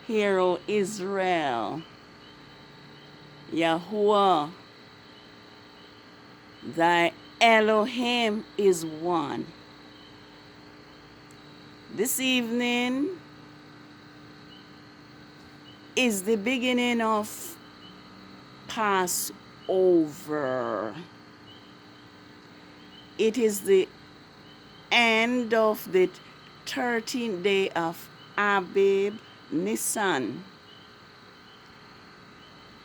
Hear, O Israel, Yahuwah, thy Elohim is one. This evening is the beginning of Passover. It is the end of the 13th day of ABIB, NISSAN.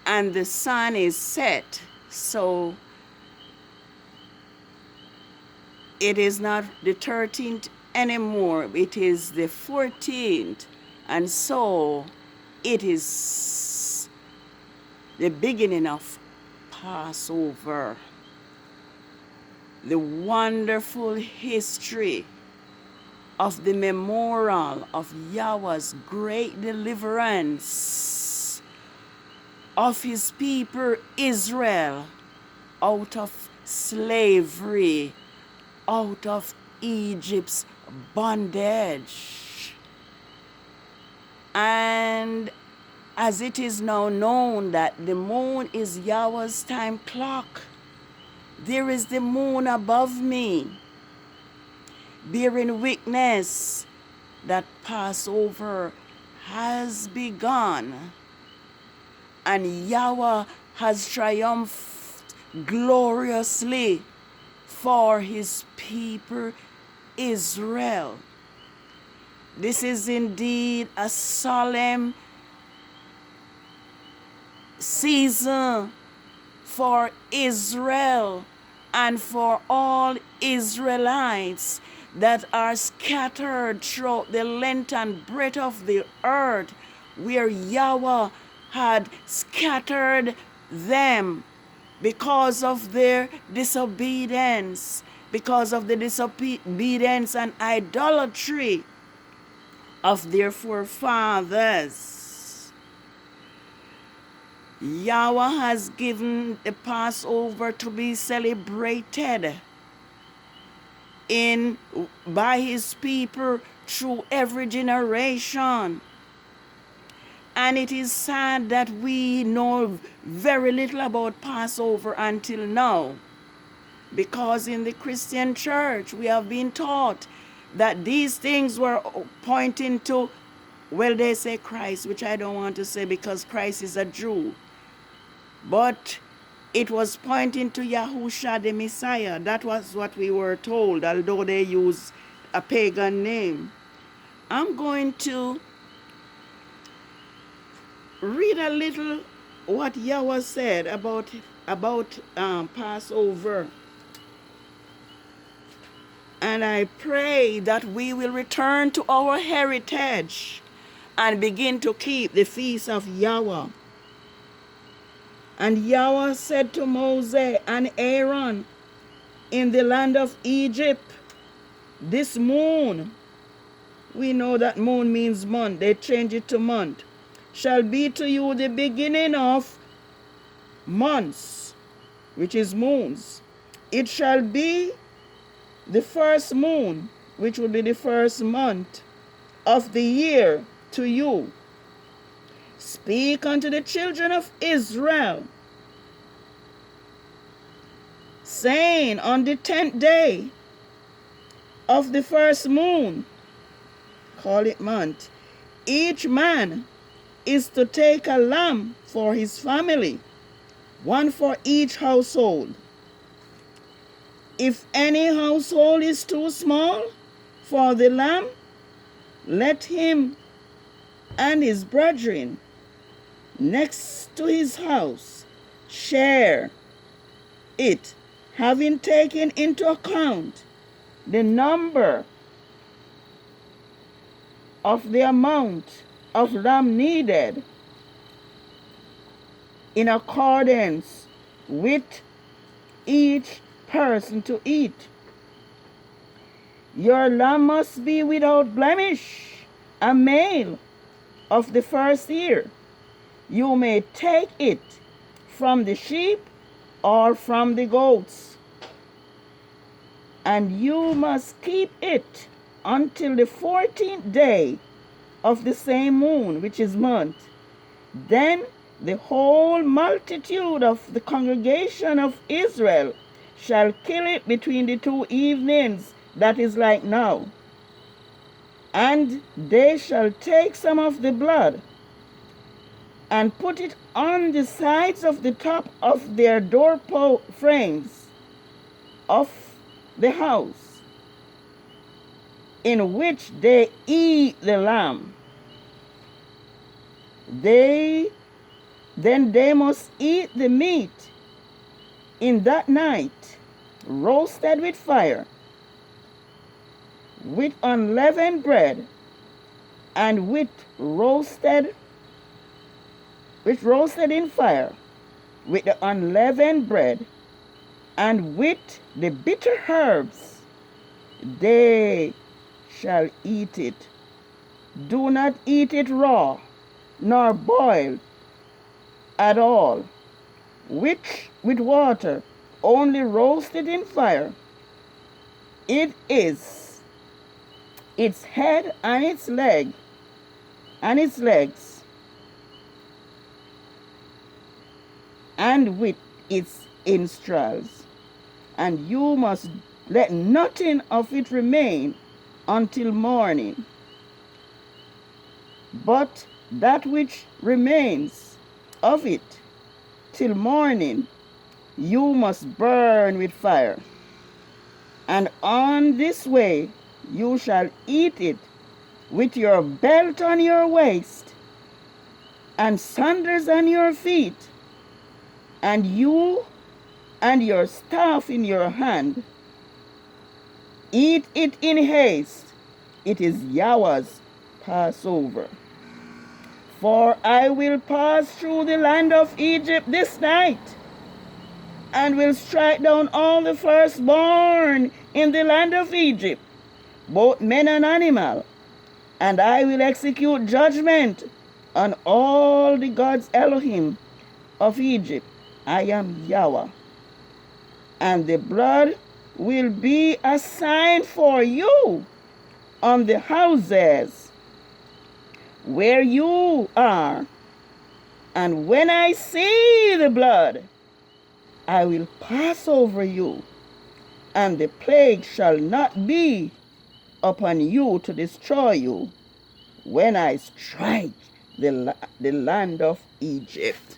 And the sun is set, so it is not the 13th anymore, it is the 14th. And so it is the beginning of Passover. The wonderful history of the memorial of Yahweh's great deliverance of his people Israel out of slavery, out of Egypt's bondage. And as it is now known that the moon is Yahweh's time clock, there is the moon above me, bearing witness that Passover has begun, and Yahweh has triumphed gloriously for his people Israel. This is indeed a solemn season for Israel and for all Israelites that are scattered throughout the length and breadth of the earth, where Yahweh had scattered them because of their disobedience, because of the disobedience and idolatry of their forefathers. Yahweh has given the Passover to be celebrated by his people through every generation. And it is sad that we know very little about Passover until now, because in the Christian church we have been taught that these things were pointing to, well, they say Christ, which I don't want to say because Christ is a Jew. But it was pointing to Yahusha the Messiah. That was what we were told, although they use a pagan name. I'm going to read a little what Yahweh said about Passover. And I pray that we will return to our heritage and begin to keep the feast of Yahweh. And Yahweh said to Moses and Aaron in the land of Egypt, this moon, we know that moon means month, they change it to month, shall be to you the beginning of months, which is moons. It shall be the first moon, which will be the first month of the year to you. Speak unto the children of Israel, saying, on the 10th day of the first moon, call it month, each man is to take a lamb for his family, one for each household. If any household is too small for the lamb, let him and his brethren next to his house share it, having taken into account the number of the amount of lamb needed in accordance with each person to eat. Your lamb must be without blemish, a male of the first year. You may take it from the sheep or from the goats, and you must keep it until the 14th day of the same moon, which is month. Then the whole multitude of the congregation of Israel shall kill it between the 2 evenings, that is like now. And they shall take some of the blood and put it on the sides of the top of their door frames of the house in which they eat the lamb. Then they must eat the meat in that night, roasted with fire, with unleavened bread, and which roasted in fire, with the unleavened bread, and with the bitter herbs. They shall eat it. Do not eat it raw, nor boiled at all, with water, only roasted in fire. It is its head and its legs, and with its entrails. And you must let nothing of it remain until morning. But that which remains of it till morning you must burn with fire. And on this way you shall eat it with your belt on your waist, and sandals on your feet, and you and your staff in your hand. Eat it in haste. It is Yahweh's Passover. For I will pass through the land of Egypt this night, and will strike down all the firstborn in the land of Egypt, both men and animal. And I will execute judgment on all the gods Elohim of Egypt. I am Yahweh. And the blood will be a sign for you on the houses where you are. And when I see the blood, I will pass over you, and the plague shall not be upon you to destroy you when I strike the land of Egypt.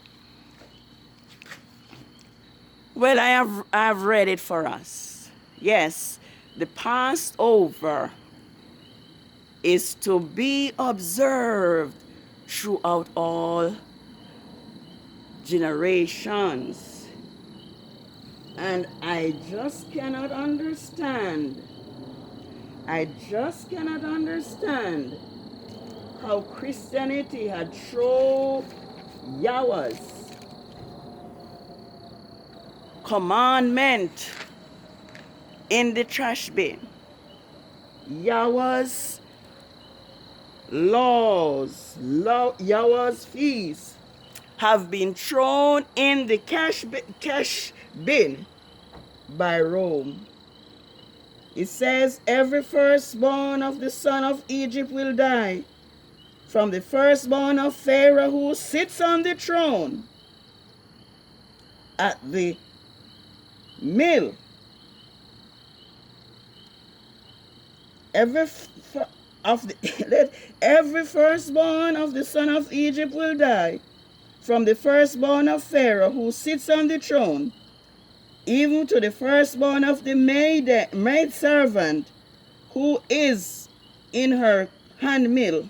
Well, I have read it for us. Yes, the Passover is to be observed throughout all generations. And I just cannot understand how Christianity had thrown Yahweh's commandment in the trash bin. Yahweh's laws, Yahweh's feasts have been thrown in the cash bin by Rome. It says, every firstborn of the son of Egypt will die, from the firstborn of Pharaoh who sits on the throne at the mill. Every firstborn of the son of Egypt will die, from the firstborn of Pharaoh who sits on the throne, even to the firstborn of the maid servant who is in her handmill,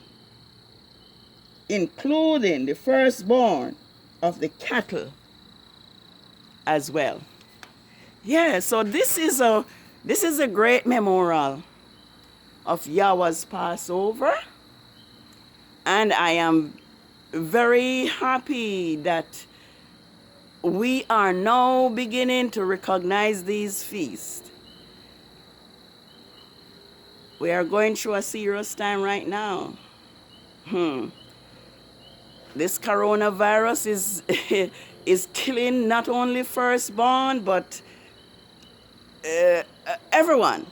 including the firstborn of the cattle as well. Yeah, so this is a great memorial of Yahweh's Passover, and I am very happy that we are now beginning to recognize these feasts. We are going through a serious time right now. This coronavirus is killing not only firstborn, but everyone.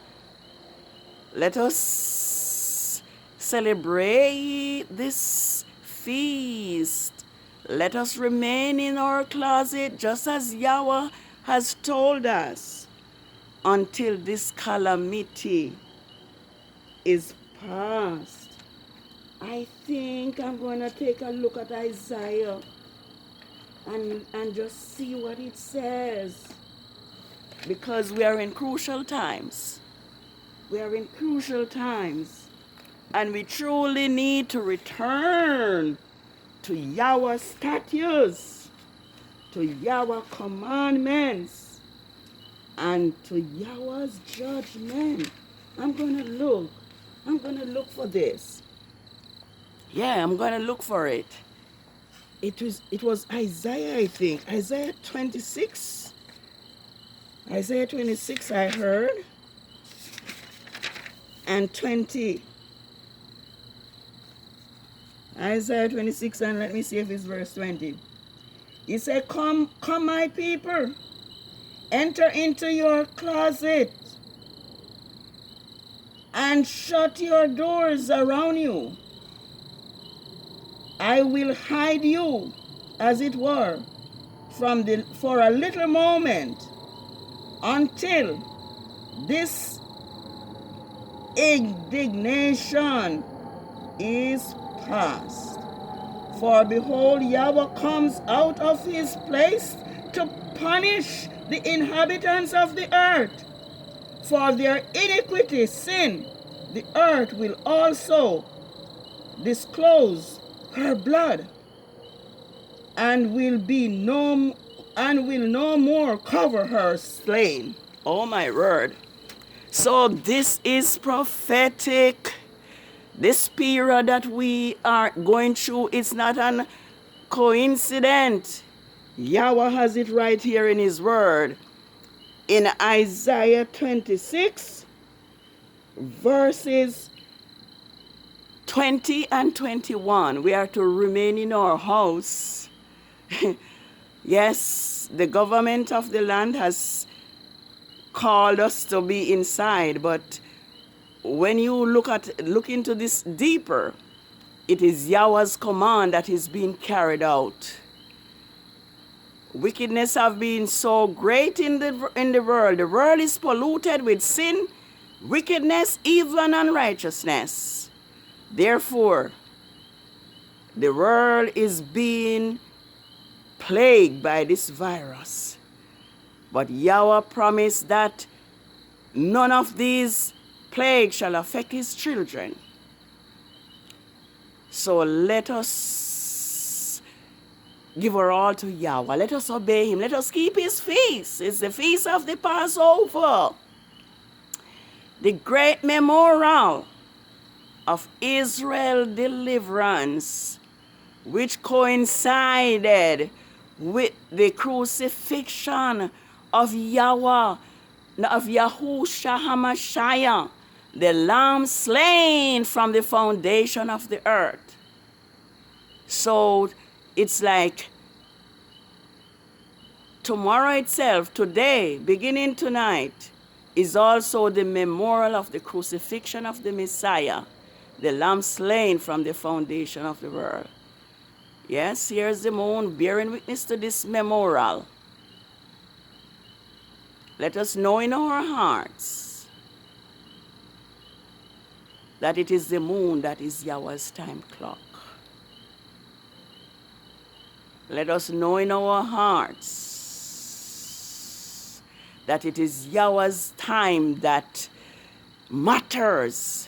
Let us celebrate this feast, let us remain in our closet just as Yahweh has told us until this calamity is past. I think I'm going to take a look at Isaiah and just see what it says, because we are in crucial times. We are in crucial times, and we truly need to return to Yahweh's statutes, to Yahweh's commandments, and to Yahweh's judgment. I'm going to look for this. Yeah, I'm going to look for it. It was Isaiah, I think. Isaiah 26. Isaiah 26 I heard. And 20. Isaiah 26, and let me see if it's verse 20. He said, come, my people, enter into your closet and shut your doors around you. I will hide you, as it were, for a little moment, until this indignation is past. For behold, Yahweh comes out of his place to punish the inhabitants of the earth. For their iniquity, sin, the earth will also disclose her blood, and will no more cover her slain. Oh my word. So this is prophetic. This period that we are going through is not an coincidence. Yahweh has it right here in his word. In Isaiah 26, verses 20 and 21, we are to remain in our house. Yes, the government of the land has called us to be inside, but when you look into this deeper, it is Yahweh's command that is being carried out. Wickedness have been so great in the world. The world is polluted with sin, wickedness, evil, and unrighteousness. Therefore, the world is being plagued by this virus. But Yahweh promised that none of these plagues shall affect his children. So let us give our all to Yahweh. Let us obey him. Let us keep his feast. It's the feast of the Passover, the great memorial of Israel's deliverance, which coincided with the crucifixion of Yahweh, of Yahushua HaMashiach, the Lamb slain from the foundation of the earth. So it's like tomorrow itself, today, beginning tonight, is also the memorial of the crucifixion of the Messiah, the Lamb slain from the foundation of the world. Yes, here's the moon bearing witness to this memorial. Let us know in our hearts that it is the moon that is Yahweh's time clock. Let us know in our hearts that it is Yahweh's time that matters.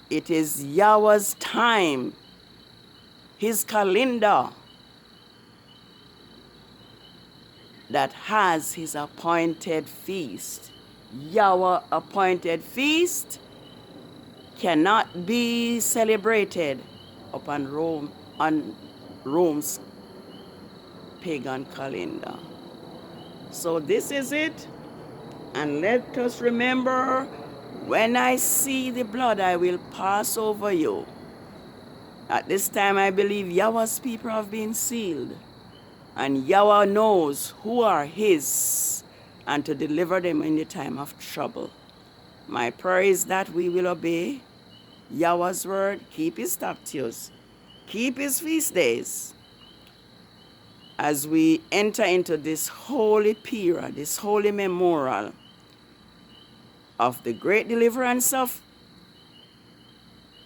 It is Yahweh's time, his calendar, that has his appointed feast. Yahweh appointed feast cannot be celebrated upon Rome's pagan calendar. So this is it. And let us remember, when I see the blood, I will pass over you. At this time, I believe Yahweh's people have been sealed. And Yahweh knows who are his, and to deliver them in the time of trouble. My prayer is that we will obey Yahweh's word, keep his statutes, keep his feast days, as we enter into this holy period, this holy memorial of the great deliverance of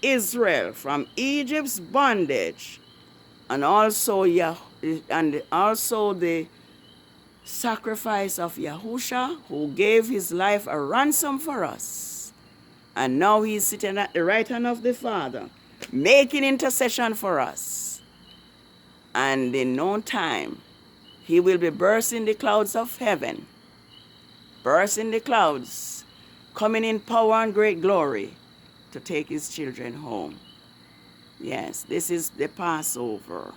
Israel from Egypt's bondage, and also the sacrifice of Yahusha, who gave his life a ransom for us. And now he is sitting at the right hand of the Father, making intercession for us. And in no time, he will be bursting the clouds of heaven, bursting the clouds, coming in power and great glory to take his children home. Yes, this is the Passover.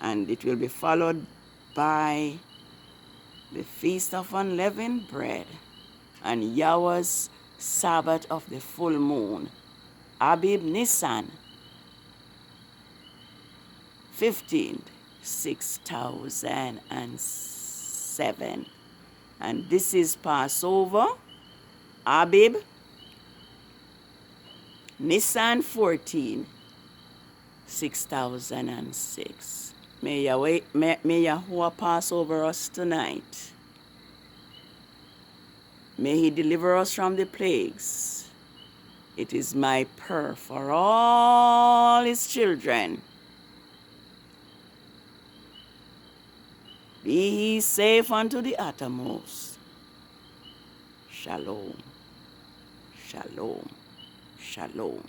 And it will be followed by the Feast of Unleavened Bread and Yahweh's Sabbath of the full moon, ABIB NISSAN 15th, 6007. And this is Passover, ABIB NISSAN 14, 6006. May Yahuwah pass over us tonight. May he deliver us from the plagues. It is my prayer for all his children. Be ye safe unto the uttermost. Shalom, shalom, shalom.